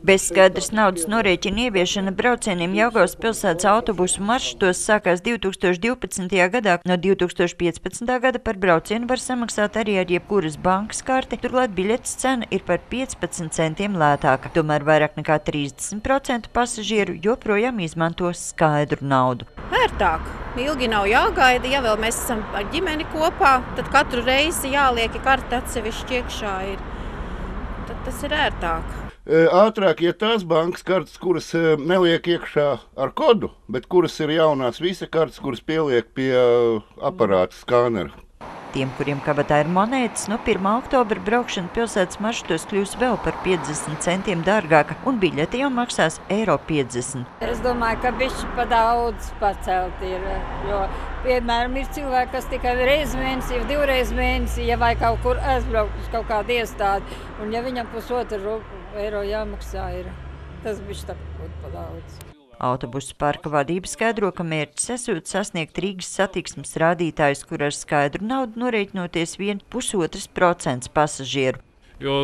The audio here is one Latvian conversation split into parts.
Bez skaidras naudas norēķina ieviešana braucieniem Jelgavas pilsētas autobusu maršrutos sākās 2012. gadā. No 2015. gada par braucienu var samaksāt arī ar jebkuras bankas karti, turklāt biļetes cena ir par 15 centiem lētāka. Tomēr vairāk nekā 30% pasažieru joprojām izmanto skaidru naudu. Vērtāk. Ilgi nav jāgaida, ja vēl mēs esam ar ģimeni kopā, tad katru reizi jāliek, ja karta atsevišķi iekšā ir. Tad tas ir ērtāk. Ātrāk iet tās bankas kartes, kuras neliek iekšā ar kodu, bet kuras ir jaunās visa kartes, kuras pieliek pie aparāta skānera. Tiem, kuriem kabatā ir monētas, no 1. oktobra braukšana pilsētas maršrutos kļūs vēl par 50 centiem dārgāka, un biļete jau maksās €50. Es domāju, ka bišķi pa daudz pacelt ir, jo, piemēram, ir cilvēki, kas tikai reiz mēnesī, divreiz mēnesī, ja vai kaut kur aizbraukt uz kaut kādu iestādi, un ja viņam €1,5 jāmaksā ir, tas bišķi tāpat pa daudz. Autobusu parka vadība skaidro, ka mērķis esot sasniegt Rīgas satiksmes rādītājus, kur ar skaidru naudu norēķinoties vien 1,5% pasažieru. Jo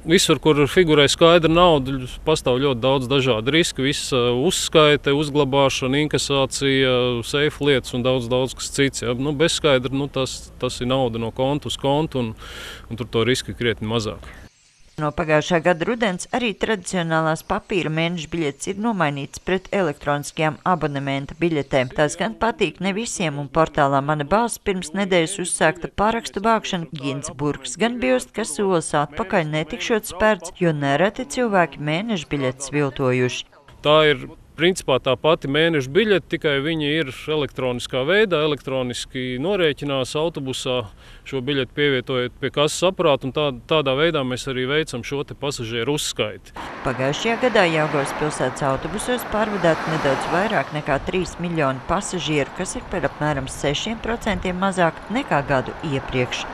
visur, kur figurē skaidra nauda, pastāv ļoti daudz dažādu risku. Visa uzskaite, uzglabāšana, inkasācija, seifu lietas un daudz kas cits. Ja. Bez skaidra tas ir nauda no konta uz kontu, un tur to risku ir krietni mazāk. No pagājušā gada rudens arī tradicionālās papīra mēneša biļetes ir nomainītas pret elektroniskajām abonementa biļetēm. Tās gan patīk ne visiem, un portālā Mana balss pirms nedēļas uzsākta parakstu vākšana. Gins Burks gan biost, ka solis atpakaļ netikšot spērts, jo nereti cilvēki mēneša biļetes viltojuši. Tā ir principā tā pati mēneša biļete, tikai viņi ir elektroniskā veidā, elektroniski norēķinās autobusā. Šo biļeti pievietojot pie kases aparāta, un tādā veidā mēs arī veicam šo te pasažieru uzskaiti. Pagājušajā gadā Jelgavas pilsētas autobusos pārvadāti nedaudz vairāk nekā 3 miljoni pasažieru, kas ir par apmēram 6% mazāk nekā gadu iepriekš.